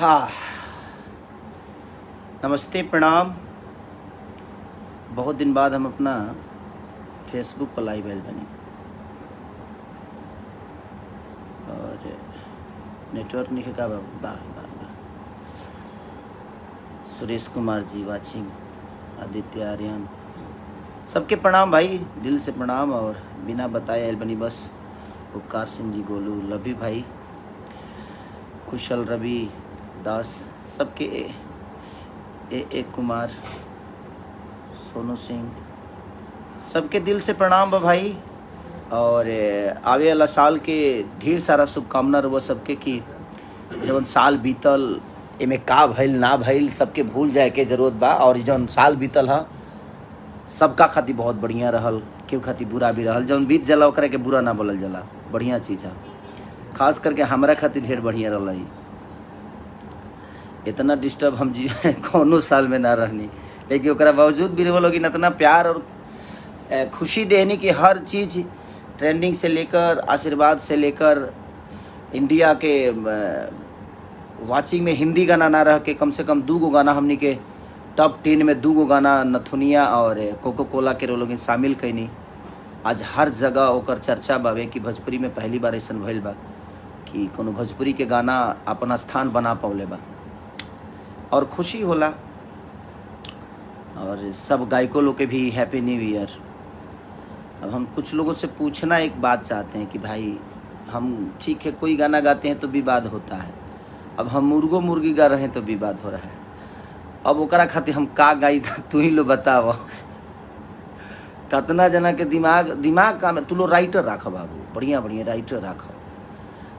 हाँ, नमस्ते प्रणाम। बहुत दिन बाद हम अपना फेसबुक पर लाइव आयल बनी और नेटवर्क नहीं का बाबू। वाह वाह वाह। सुरेश कुमार जी वाचिंग, आदित्य आर्यन, सबके प्रणाम भाई, दिल से प्रणाम। और बिना बताए आयल बनी बस। उपकार सिंह जी, गोलू, लभी भाई, कुशल, रवि दास, सबके ए कुमार, सोनू सिंह, सबके दिल से प्रणाम बा भाई। और आवे वाला साल के ढेर सारा शुभकामना रहो सबके कि जब साल बीतल एमे का भइल ना भइल सबके भूल जाए के जरूरत बा। और जौन साल बीतल है सबका खातिर बहुत बढ़िया रहल, केहू खातिर बुरा भी रहल। जौन बीत जाला ओकरा के बुरा ना बोलल जाला, बढ़िया चीज़ है। खास करके हमरा खातिर ढेर बढ़िया रहल। इतना डिस्टर्ब हम जी कौनो साल में ना रहनी, लेकिन ओकरा बावजूद भी लोग इतना प्यार और खुशी देनी कि हर चीज़ ट्रेंडिंग से लेकर आशीर्वाद से लेकर इंडिया के वाचिंग में हिंदी गाना ना रह के कम से कम 2 गो गाना हमनी के टॉप 10 में 2 गो गाना नथुनिया और कोको कोला के लोग शामिल कैनी। आज हर जगह ओकर चर्चा बावे कि भोजपुरी में पहली बार ऐसा भइल बा कि कोनो भोजपुरी के गाना अपना स्थान बना पौले बा और खुशी होला। और सब गायकों लोग के भी हैप्पी न्यू ईयर। अब हम कुछ लोगों से पूछना एक बात चाहते हैं कि भाई हम ठीक है कोई गाना गाते हैं तो विवाद होता है, अब हम मुर्गो मुर्गी गा रहे हैं तो विवाद हो रहा है। अब ओकरा खातिर हम का गाई तू ही लो बताओ। कतना जना के दिमाग का तू लो राइटर राख बाबू, बढ़िया बढ़िया राइटर राख,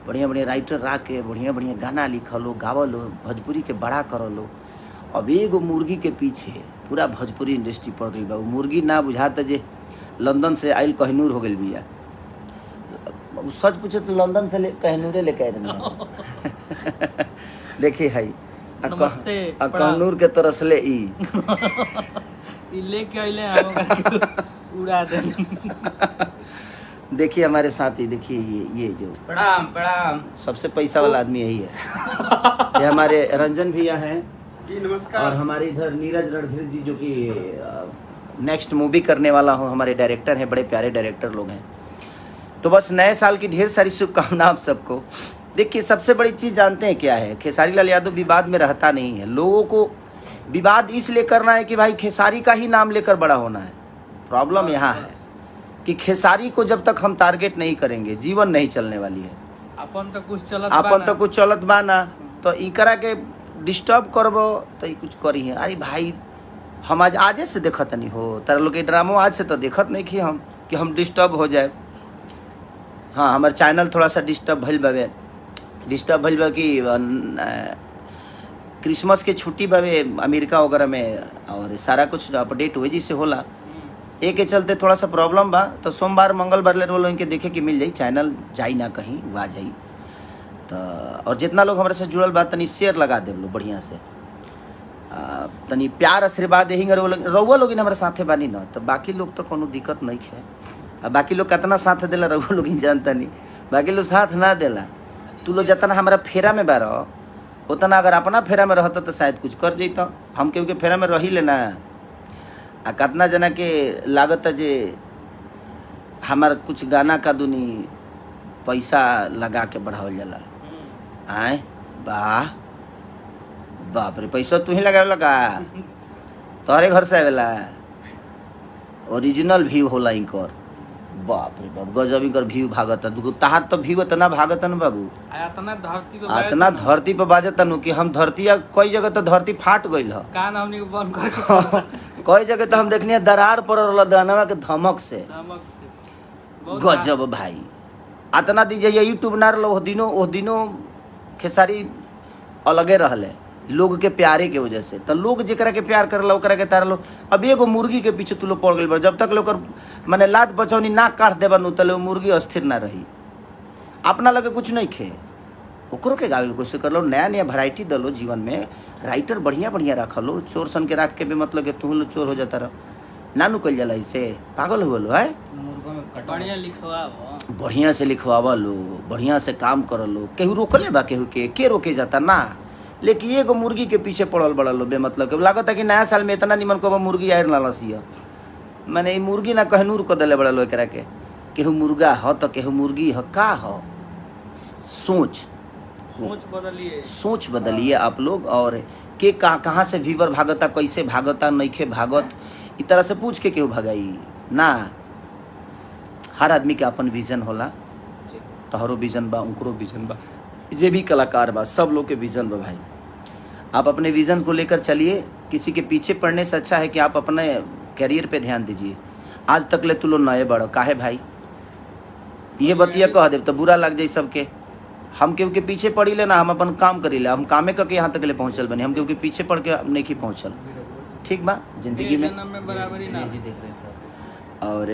बढ़िया बढ़िया राइटर रख के बढ़िया बढ़िया गाना लिख लो, गाव लो, भोजपुरी के बड़ा कर लो। अब एगो मुर्गी के पीछे पूरा भोजपुरी इंडस्ट्री पड़ गई बा। मुर्गी ना बुझाता जे लंदन से आयल कहनूर हो गई बिया। सच पूछे तो लंदन से कहनूरे लेके आए देखिए है कहनूर के तरस ले लेके आइले उड़ा दे। देखिए हमारे साथी, देखिए ये जो प्रणाम प्रणाम सबसे पैसा वाला आदमी यही है। ये हमारे रंजन भैया हैं जी, नमस्कार। और हमारे इधर नीरज रणधीर जी जो कि नेक्स्ट मूवी करने वाला हूँ, हमारे डायरेक्टर हैं, बड़े प्यारे डायरेक्टर लोग हैं। तो बस नए साल की ढेर सारी शुभकामना आप सबको। देखिए सबसे बड़ी चीज़ जानते हैं क्या है, खेसारी लाल यादव विवाद में रहता नहीं है। लोगों को विवाद इसलिए करना है कि भाई खेसारी का ही नाम लेकर बड़ा होना है। प्रॉब्लम यहाँ है कि खेसारी को जब तक हम टारगेट नहीं करेंगे जीवन नहीं चलने वाली है। अपन तो कुछ चलत बा ना, तो इकरा के डिस्टर्ब करबो तो कुछ करी है। अरे भाई हम आजे से देखत नहीं हो, तारा लोग के ड्रामो आज से तो देखत नहीं कि हम डिस्टर्ब हो जाए। हाँ, हमारे चैनल थोड़ा सा डिस्टर्ब भइल बा कि क्रिसमस के छुट्टी बावे अमेरिका वगैरह में और सारा कुछ अपडेट वजह से होला, एक के चलते थोड़ा सा प्रॉब्लम बा। तो सोमवार मंगलवार ले रोल इनके देखे कि मिल जाई, चैनल जाई ना कहीं आ जाई। तो और जितना लोग हमारे से जुड़ल बा तनी शेयर लगा दे लो बढ़िया से, तनी प्यार आशीर्वाद यही रउआ लोग हमारे साथे बानी ना, तो बाकी लोग तो कोनो दिक्कत नहीं है। अब बाकी लोग कितना साथ देला रउआ लोग जानता नहीं, बाकी लोग साथ ना देला। तू लोग जितना हमारा फेरा में बारह उतना अगर अपना फेरा में रहता तो शायद कुछ कर जैता। हम केहू के फेरा में रही लेना आ कितना जना के लागत जे हमार कुछ गाना का दुनी पैसा लगा के बढ़ावल जाला। आए वाह बाप रे, पैसा तू ही लगावेला का? तोहरे घर से आवेला, ओरिजिनल व्यू होला इनकर। बाप रे बाप, गजब इनकर व्यू भागता। तहार तो व्यू इतना भागता न बाबू, इतना धरती पे बाजता नु कि हम धरती कई जगह तो धरती फाट गइल ह। कान हमनी को बंद करके कई जगह तो हम देखनी दरार पड़ल दानवा के धमक से। गजब भाई, इतना दीजिए यूट्यूब ना रहा ओ दिनों खेसारी अलगे रहले लोग के प्यारे के वजह से। तो लोग जरा के प्यार करला ओकरा के तार लो। अब एगो मुर्गी के पीछे तू लोग पड़ गई, जब तक लोग माने लात बचौनी ना काट देबा नु तले मुर्गी अस्थिर ना रही। अपना लगे कुछ नहीं खे, ओकरो के गावे के कोशिश कर लो, नया नया वैरायटी दलो जीवन में। राइटर बढ़िया बढ़िया रख लो, चोर सन के रख के भी मतलब कि तू लोग चोर हो जाता रह नानू कल जाला, इसे पागल हो लो है। बढ़िया से लिखवावा लो, बढ़िया से काम कर लो। केहू रोकले बा केहू के रोके जाता ना। लेकिन एगो मुर्गी के पीछे पड़ल बड़ल लो बेमतलब के लागत है कि नया साल में इतना निमन को मुर्गी आयर ना लसिया मैंने मुर्गी ना कहनूर को दले बड़ा लो एकरा के केहू मुर्गा ह तो केहू मुर्गी ह का ह सोच बदलिए आप लोग। और के कहाँ से व्यूवर भागता कैसे भागता नइखे भागत इस तरह से पूछ के केहू भगाई ना। हर आदमी के अपन विजन होला, तोहरो विजन बा उनकरो विजन बा, जे भी कलाकार बा सब लोग के विजन बा भाई। आप अपने विजन को लेकर चलिए, किसी के पीछे पड़ने से अच्छा है कि आप अपने करियर पे ध्यान दीजिए। आज तक ले तू लो नए बड़ो काहे भाई, ये बतिया कह दे तो बुरा लग जाए सबके। हम केहू के पीछे पड़ी ले ना, हम अपन काम करी ले, हम कामे करके यहाँ तक ले पहुँचल बने, हम केहू के पीछे पड़ के नहीं की पहुँचल। ठीक बा जिंदगी में और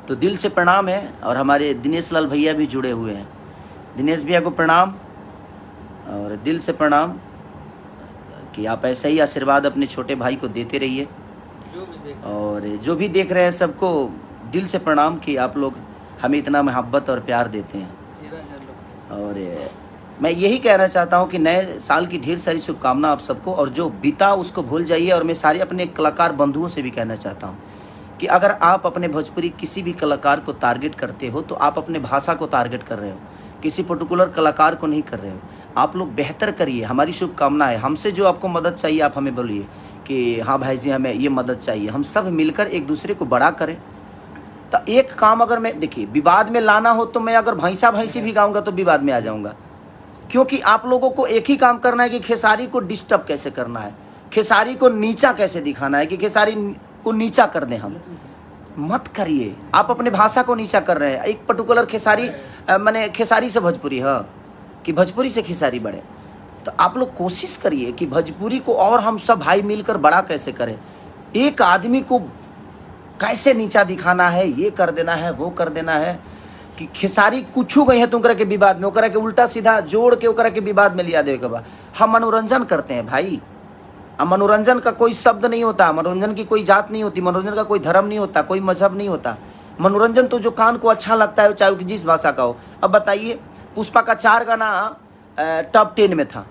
तो दिल से प्रणाम है। और हमारे दिनेश लाल भैया भी जुड़े हुए हैं, दिनेश भैया को प्रणाम और दिल से प्रणाम कि आप ऐसा ही आशीर्वाद अपने छोटे भाई को देते रहिए। और जो भी देख रहे हैं सबको दिल से प्रणाम कि आप लोग हमें इतना मोहब्बत और प्यार देते हैं। और मैं यही कहना चाहता हूं कि नए साल की ढेर सारी शुभकामना आप सबको, और जो बीता उसको भूल जाइए। और मैं सारे अपने कलाकार बंधुओं से भी कहना चाहता हूं कि अगर आप अपने भोजपुरी किसी भी कलाकार को टारगेट करते हो तो आप अपने भाषा को टारगेट कर रहे हो, किसी पर्टिकुलर कलाकार को नहीं कर रहे हो। आप लोग बेहतर करिए, हमारी शुभकामना है। हमसे जो आपको मदद चाहिए आप हमें बोलिए कि हाँ भाई जी हमें ये मदद चाहिए, हम सब मिलकर एक दूसरे को बड़ा करें। तो एक काम अगर मैं देखिए विवाद में लाना हो तो मैं अगर भैंसी भी गाऊंगा तो विवाद में आ जाऊंगा, क्योंकि आप लोगों को एक ही काम करना है कि खेसारी को डिस्टर्ब कैसे करना है, खेसारी को नीचा कैसे दिखाना है, कि खेसारी को नीचा कर दें। हम मत करिए, आप अपने भाषा को नीचा कर रहे हैं। एक पर्टिकुलर खेसारी माने खेसारी से भोजपुरी है कि भोजपुरी से खेसारी बढ़े, तो आप लोग कोशिश करिए कि भोजपुरी को और हम सब भाई मिलकर बड़ा कैसे करें। एक आदमी को कैसे नीचा दिखाना है, ये कर देना है, वो कर देना है, कि खेसारी कुछ गई है तुम के विवाद में ओकरा के उल्टा सीधा जोड़ के ओकरा के विवाद में लिया देगा बा। हम मनोरंजन करते हैं भाई, मनोरंजन का कोई शब्द नहीं होता, मनोरंजन की कोई जात नहीं होती, मनोरंजन का कोई धर्म नहीं होता, कोई मजहब नहीं होता। मनोरंजन तो जो कान को अच्छा लगता है चाहे जिस भाषा का हो। अब बताइए पुष्पा का 4 गाना टॉप 10 में था,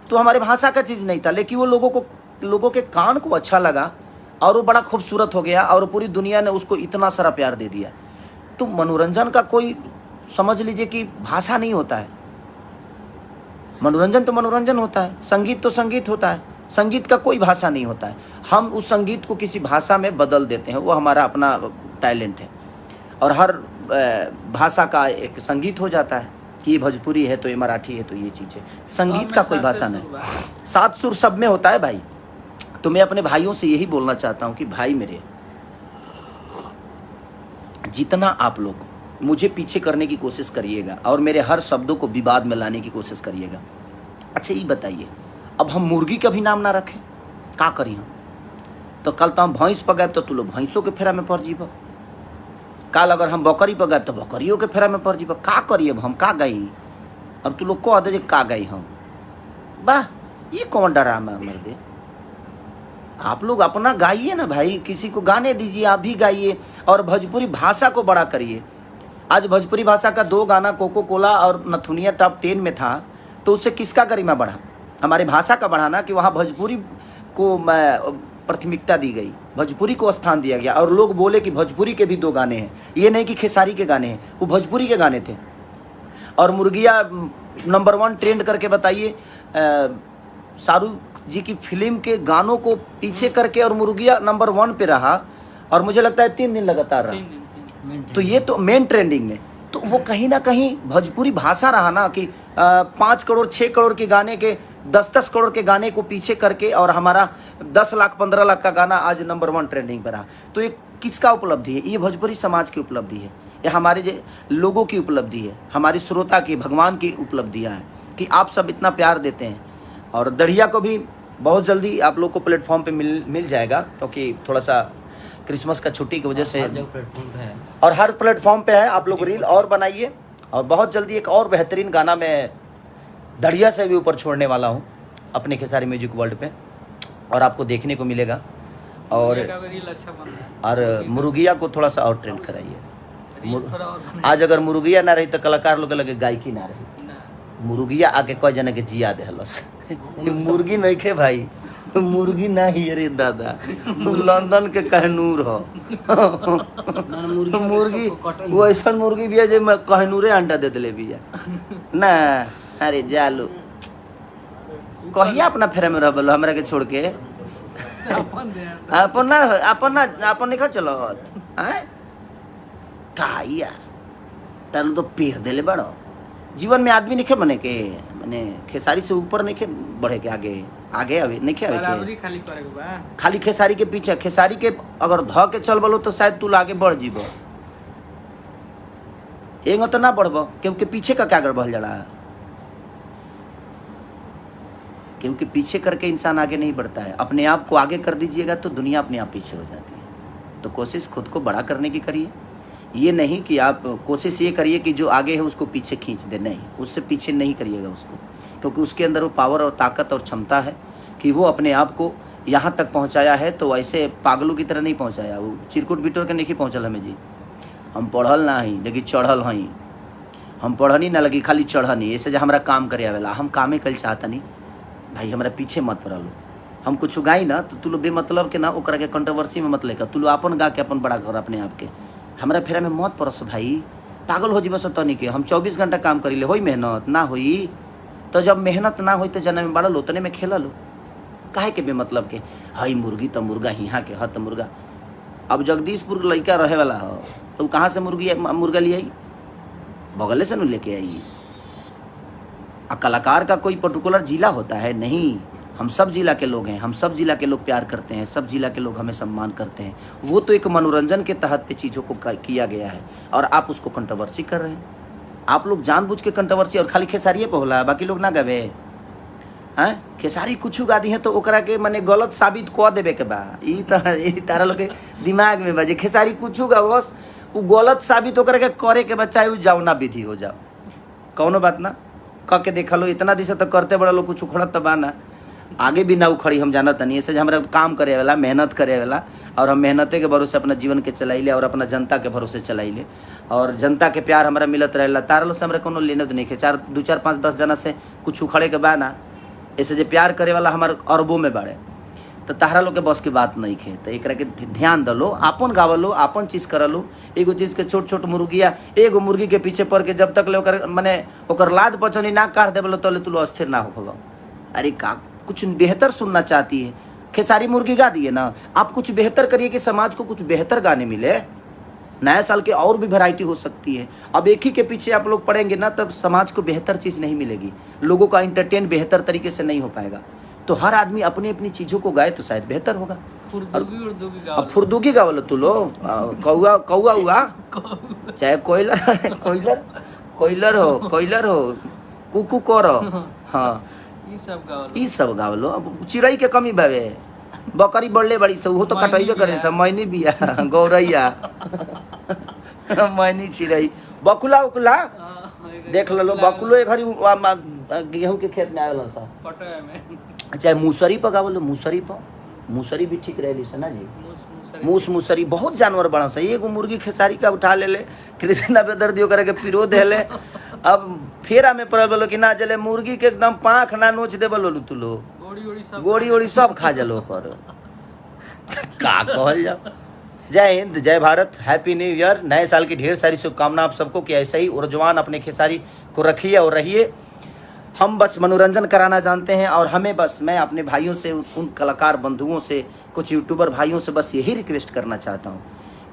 तो हमारे भाषा का चीज़ नहीं था, लेकिन वो लोगों के कान को अच्छा लगा और वो बड़ा खूबसूरत हो गया और पूरी दुनिया ने उसको इतना सारा प्यार दे दिया। तो मनोरंजन का कोई समझ लीजिए कि भाषा नहीं होता है। मनोरंजन तो मनोरंजन होता है, संगीत तो संगीत होता है, संगीत का कोई भाषा नहीं होता है। हम उस संगीत को किसी भाषा में बदल देते हैं, वो हमारा अपना टैलेंट है। और हर भाषा का एक संगीत हो जाता है कि ये भोजपुरी है तो ये मराठी है तो ये चीज़ है। संगीत का कोई भाषा नहीं, 7 सुर सब में होता है भाई। तो मैं अपने भाइयों से यही बोलना चाहता हूँ कि भाई मेरे, जितना आप लोग मुझे पीछे करने की कोशिश करिएगा और मेरे हर शब्दों को विवाद में लाने की कोशिश करिएगा। अच्छा ये बताइए, अब हम मुर्गी का भी नाम ना रखें, का करी हम? तो कल तो हम भैंस पर गए तो तू लोग भैंसों के फेरा में पड़ जीब, कल अगर हम बकरी पर गए तो बकरियों के फेरा में पड़ जीब। का करिए अब हम, का गई? अब तू लोग कह दे का गई हम, वाह ये कौन डरामा मर दे। आप लोग अपना गाइए ना भाई, किसी को गाने दीजिए, आप भी गाइए और भोजपुरी भाषा को बड़ा करिए। आज भोजपुरी भाषा का 2 गाना कोको कोला और नथुनिया टॉप 10 में था, तो उससे किसका गरिमा बढ़ा? हमारी भाषा का बढ़ा ना, कि वहाँ भोजपुरी को प्राथमिकता दी गई, भोजपुरी को स्थान दिया गया और लोग बोले कि भोजपुरी के भी 2 गाने हैं, ये नहीं कि खेसारी के गाने हैं, वो भोजपुरी के गाने थे। और मुर्गिया नंबर 1 ट्रेंड करके बताइए, शाहरुख जी की फिल्म के गानों को पीछे करके और मुर्गिया नंबर 1 पे रहा, और मुझे लगता है 3 दिन लगातार रहा। तो ये तो मेन ट्रेंडिंग में, तो वो कहीं ना कहीं भोजपुरी भाषा रहा ना, कि 5 करोड़ 6 करोड़ के गाने के 10-10 करोड़ के गाने को पीछे करके और हमारा 10 लाख 15 लाख का गाना आज नंबर 1 ट्रेंडिंग पर रहा। तो ये किसका उपलब्धि है? ये भोजपुरी समाज की उपलब्धि है, ये हमारे लोगों की उपलब्धि है, हमारी श्रोता की, भगवान की उपलब्धियाँ हैं कि आप सब इतना प्यार देते हैं। और दढ़िया को भी बहुत जल्दी आप लोग को प्लेटफॉर्म पे मिल जाएगा, क्योंकि थोड़ा सा क्रिसमस का छुट्टी की वजह से और हर प्लेटफॉर्म पे है। आप लोग रील और बनाइए, और बहुत जल्दी एक और बेहतरीन गाना मैं दढ़िया से भी ऊपर छोड़ने वाला हूँ अपने खेसारी म्यूजिक वर्ल्ड पे, और आपको देखने को मिलेगा। और मुर्गिया को थोड़ा सा और ट्रेंड कराइए। आज अगर मुर्गिया ना रही तो कलाकार लोग लगे गायकी ना रही। मुर्गिया आके कई जना के जिया देहलस मुर्गी नहीं खे भाई, मुर्गी नहीं अरे दादा, लंदन के कहनूर हो मुर्गी वो ऐसा मुर्गी भी है जो मैं कहनूरे अंडा दे दिले भी ना। अरे जालू कहिया अपना फेरा में रह हमरा के छोड़ के अपन नहीं चलो का यार तारू तो पेड़ देले बड़ो। जीवन में आदमी नहीं बने के मैंने खेसारी से ऊपर नहीं खे बढ़े के आगे आगे अभी नहीं खे बराबरी खाली करे के बा। खाली खेसारी के पीछे, खेसारी के अगर ध के चल बोलो तो शायद तू आगे बढ़ जीबो, एगो तो ना बढ़बो क्योंकि पीछे का क्या बढ़ जा रहा है, क्योंकि पीछे करके इंसान आगे नहीं बढ़ता है। अपने आप को आगे कर दीजिएगा तो दुनिया अपने आप पीछे हो जाती है। तो कोशिश खुद को बड़ा करने की करिए, ये नहीं कि आप कोशिश ये करिए कि जो आगे है उसको पीछे खींच दे, नहीं, उससे पीछे नहीं करिएगा उसको, क्योंकि उसके अंदर वो पावर और ताकत और क्षमता है कि वो अपने आप को यहाँ तक पहुँचाया है। तो ऐसे पागलों की तरह नहीं पहुँचाया, वो चिरकुट बिटोर के नहीं पहुँचल हमें जी। हम पढ़ल ना ही लेकिन चढ़ल हई, हम पढ़नी ना लगी खाली चढ़नी, ऐसे जो हमारा काम करे आवेला हम कामे कल चाहता नहीं भाई, हमारा पीछे मत पड़ा लो। हम कुछ गाई ना तो तू लोग बेमतलब के ना ओकरा के कंट्रोवर्सी में मत लेकर, तू लोग अपन गा के अपन बड़ा कर अपने आप के, हमारा फेरा में मत पड़स भाई, पागल हो जीव तनी के। हम 24 घंटा काम करी ले, होई मेहनत ना होई तो जब मेहनत ना होई तो जना में बड़ा लो तने में खेला लो, काहे के बेमतलब के हई मुर्गी तो मुर्गा हिहाँ के ह तो मुर्गा। अब जगदीशपुर लड़का रहे वाला हो तो कहाँ से मुर्गा ले आई, बगले से न लेके आई। कलाकार का कोई पर्टिकुलर जिला होता है नहीं, हम सब जिला के लोग हैं, हम सब जिला के लोग प्यार करते हैं, सब जिला के लोग हमें सम्मान करते हैं। वो तो एक मनोरंजन के तहत पे चीज़ों को किया गया है और आप उसको कंट्रोवर्सी कर रहे हैं। आप लोग जानबूझ के कंट्रोवर्सी और खाली खेसारिये पे होला, बाकी लोग ना गवे हैं। खेसारी कुछ गा दी है तो ओकरा के मने गलत साबित कऽ देवे के बा, ई तारा लोग के दिमाग में बजे खेसारी कुछ गा बस वो गलत साबित ओकरा के करे के बा, चाहे वो जाओ ना विधि हो जाओ, कौनो बात ना क के देखा लो। इतना दिशा तो करते बड़ा लोग कुछ उखड़त तो बा ना, आगे भी ना उखड़ी हम जानत नहीं। ऐसे हमारा काम करे वाला मेहनत करे वाला और हम मेहनते के भरोसे अपना जीवन के चलाइले और अपना जनता के भरोसे चलाइले और जनता के प्यार हमारा मिलत रहेला। तारा लोग से हमारे कोनो लेने नहीं के, 2 4 5 10 जना से कुछ उखड़े के बा ना, ऐसे जो प्यार करे वाला हमारे अरबों में बाड़े, तो तारा लोग के बस की बात नहीं खे। तो एक के ध्यान दलो, आपन गावलो, आपन चीज़ करलो। एगो चीज़ के छोट छोट मुर्गिया एगो मुर्गी के पीछे पड़ के जब तक ले ओकर मने ओकर लाद पचनी ना काट देवलो तो तू अस्थिर ना हो। अरे का कुछ बेहतर सुनना चाहती है, खेसारी मुर्गी गा दिए ना, आप कुछ बेहतर करिए कि समाज को कुछ बेहतर गाने मिले। नया साल के और भी वैरायटी हो सकती है। अब एक ही के पीछे आप लोग पढ़ेंगे ना तब समाज को बेहतर चीज़ नहीं मिलेगी, लोगों का इंटरटेन बेहतर तरीके से नहीं हो पाएगा। तो हर आदमी अपनी अपनी चीज़ों को गाए तो शायद बेहतर होगा। अब फुर्दुगी गा बोलो तू लो, कौआ कौआ हुआ चाहे कोयलर हो कुकू करो, हाँ ई सब गाव लो। अब चिड़ई के कमी बावे, बकरी बढ़ले बड़ी सब वो तो कटैबे करे सब, मैनी बिया गौरैया मैनी चिड़ई बकुला उकुला देख लो, बकुलो एक घड़ी गेहूं के खेत में आवेला सब। चाहे मूसरी पर गावलो, मूसरी भी ठीक रहे से ना जी, मूसरी बहुत जानवर बड़ा सा। एगो मुर्गी खेसारी का उठा ले कृष्णा बेदर्दियों करे के पिरो देले। अब फेरा में पड़ल बोलो कि ना जले मुर्गी के एकदम पाँख ना नोच दे बोलो तू लो, गोड़ी ओड़ी सब खा जलो कर का कहल जाओ। जय हिंद, जय भारत, हैप्पी न्यू ईयर। नए साल की ढेर सारी शुभकामना आप सबको कि ऐसे ही ऊर्जवान अपने खेसारी को रखिए और रहिए। हम बस मनोरंजन कराना जानते हैं और हमें बस मैं अपने भाइयों से, उन कलाकार बंधुओं से, कुछ यूट्यूबर भाइयों से बस यही रिक्वेस्ट करना चाहता हूँ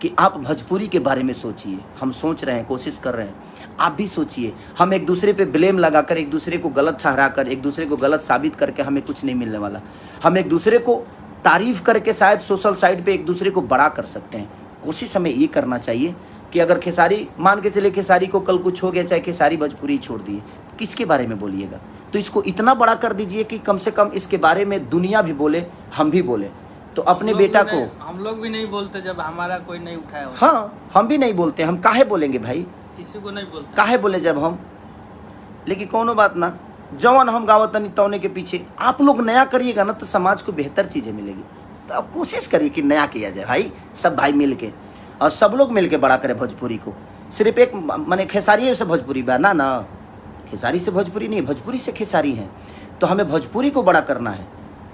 कि आप भोजपुरी के बारे में सोचिए। हम सोच रहे हैं, कोशिश कर रहे हैं, आप भी सोचिए। हम एक दूसरे पे ब्लेम लगाकर, एक दूसरे को गलत ठहरा कर, एक दूसरे को गलत साबित करके हमें कुछ नहीं मिलने वाला। हम एक दूसरे को तारीफ करके शायद सोशल साइट पे एक दूसरे को बड़ा कर सकते हैं। कोशिश हमें ये करना चाहिए कि अगर खेसारी, मान के चले खेसारी को कल कुछ हो गया, चाहे खेसारी भोजपुरी छोड़ दिए, किसके बारे में बोलिएगा, तो इसको इतना बड़ा कर दीजिए कि कम से कम इसके बारे में दुनिया भी बोले, हम भी बोले। तो अपने बेटा को हम लोग भी नहीं बोलते जब हमारा कोई नहीं उठाया। हाँ, हम भी नहीं बोलते, हम काहे बोलेंगे भाई, किसी को नहीं बोलते, काहे बोले जब हम। लेकिन कोनो बात ना, जवन हम गावत नहीं तौने के पीछे आप लोग नया करिएगा ना तो समाज को बेहतर चीज़ें मिलेगी। तो आप कोशिश करिए कि नया किया जाए भाई, सब भाई मिल के और सब लोग मिल के बड़ा करें भोजपुरी को। सिर्फ एक मने खेसारी से भोजपुरी बा ना, खेसारी से भोजपुरी नहीं, भोजपुरी से खेसारी हैं। तो हमें भोजपुरी को बड़ा करना है।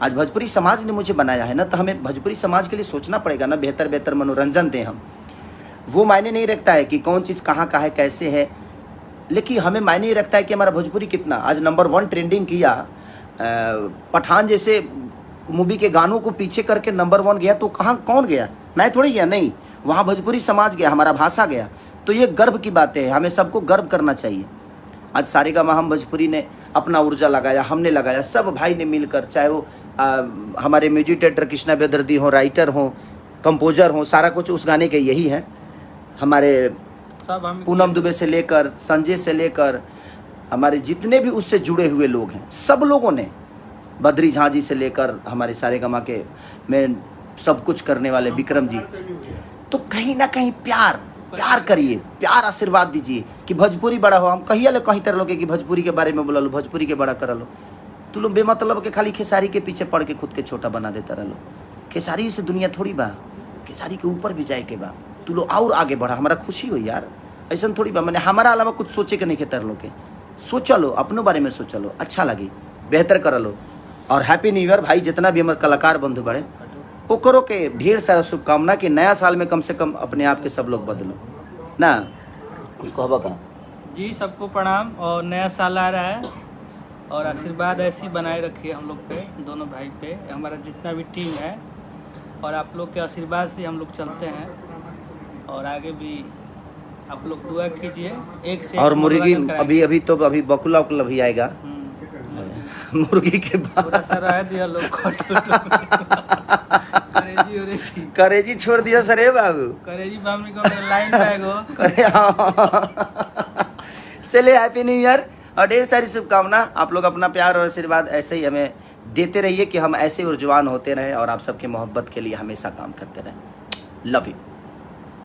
आज भोजपुरी समाज ने मुझे बनाया है ना, तो हमें भोजपुरी समाज के लिए सोचना पड़ेगा ना, बेहतर बेहतर मनोरंजन दें हम। वो मायने नहीं रखता है कि कौन चीज़ कहाँ का है, कैसे है, लेकिन हमें मायने ही रखता है कि हमारा भोजपुरी कितना। आज नंबर 1 ट्रेंडिंग किया, पठान जैसे मूवी के गानों को पीछे करके नंबर 1 गया, तो कहाँ कौन गया? मैं थोड़ी गया, नहीं, वहाँ भोजपुरी समाज गया, हमारा भाषा गया। तो ये गर्व की बातें हैं, हमें सबको गर्व करना चाहिए। आज सारेगामा हम भोजपुरी ने अपना ऊर्जा लगाया, हमने लगाया, सब भाई ने मिलकर, चाहे वो हमारे म्यूजिक डायरेक्टर कृष्णा बेदर्दी हो, राइटर हो, कंपोजर हो, सारा कुछ उस गाने के यही है। हमारे सब हम पूनम दुबे से लेकर संजय से लेकर हमारे जितने भी उससे जुड़े हुए लोग हैं, सब लोगों ने, बद्री झा जी से लेकर हमारे सारेगामा के में सब कुछ करने वाले विक्रम जी, तो कहीं ना कहीं प्यार करिए, प्यार आशीर्वाद दीजिए कि भोजपुरी बड़ा हो। हम कहिए ले कहीं तरह लोग कि भोजपुरी के बारे में बोला लो, भोजपुरी के बड़ा कर लो। तू लोग बेमतलब के खाली खेसारी के पीछे पड़ के खुद के छोटा बना देता रह लो। खेसारी से दुनिया थोड़ी बा, खेसारी के ऊपर भी जाए के बा। तू लोग और आगे बढ़ा, हमारा खुशी हो यार। ऐसा थोड़ी बा, मैंने हमारा अलावा कुछ सोचे के नहीं के तर लो के, सोचा लो, अपनों बारे में सोचा लो, अच्छा लगे, बेहतर कर लो। और हैप्पी न्यू ईयर भाई, जितना भी हमारे कलाकार बंधु बड़े ओकरो के ढेर सारा शुभकामना कि नया साल में कम से कम अपने आप के सब लोग बदलो ना। कुछ कहबा का जी, सबको प्रणाम। और नया साल आ रहा है और आशीर्वाद ऐसे ही बनाए रखिए हम लोग पे, दोनों भाई पे, हमारा जितना भी टीम है। और आप लोग के आशीर्वाद से हम लोग चलते हैं और आगे भी आप लोग दुआ कीजिए। एक से और एक मुर्गी मनोरंजन कराएंगे। अभी तो अभी बकुला उकुला भी आएगा मुर्गी के बाद। पूरा सारा है दिया लोग करेजी करेजी छोड़ दिया सर हे बाबू, करेजी बामनी को लाइन जाएगो। चलिए हैप्पी न्यू ईयर और ढेर सारी शुभकामना। आप लोग अपना प्यार और आशीर्वाद ऐसे ही हमें देते रहिए कि हम ऐसे ऊर्जवान होते रहें और आप सबके मोहब्बत के लिए हमेशा काम करते रहें। Love you.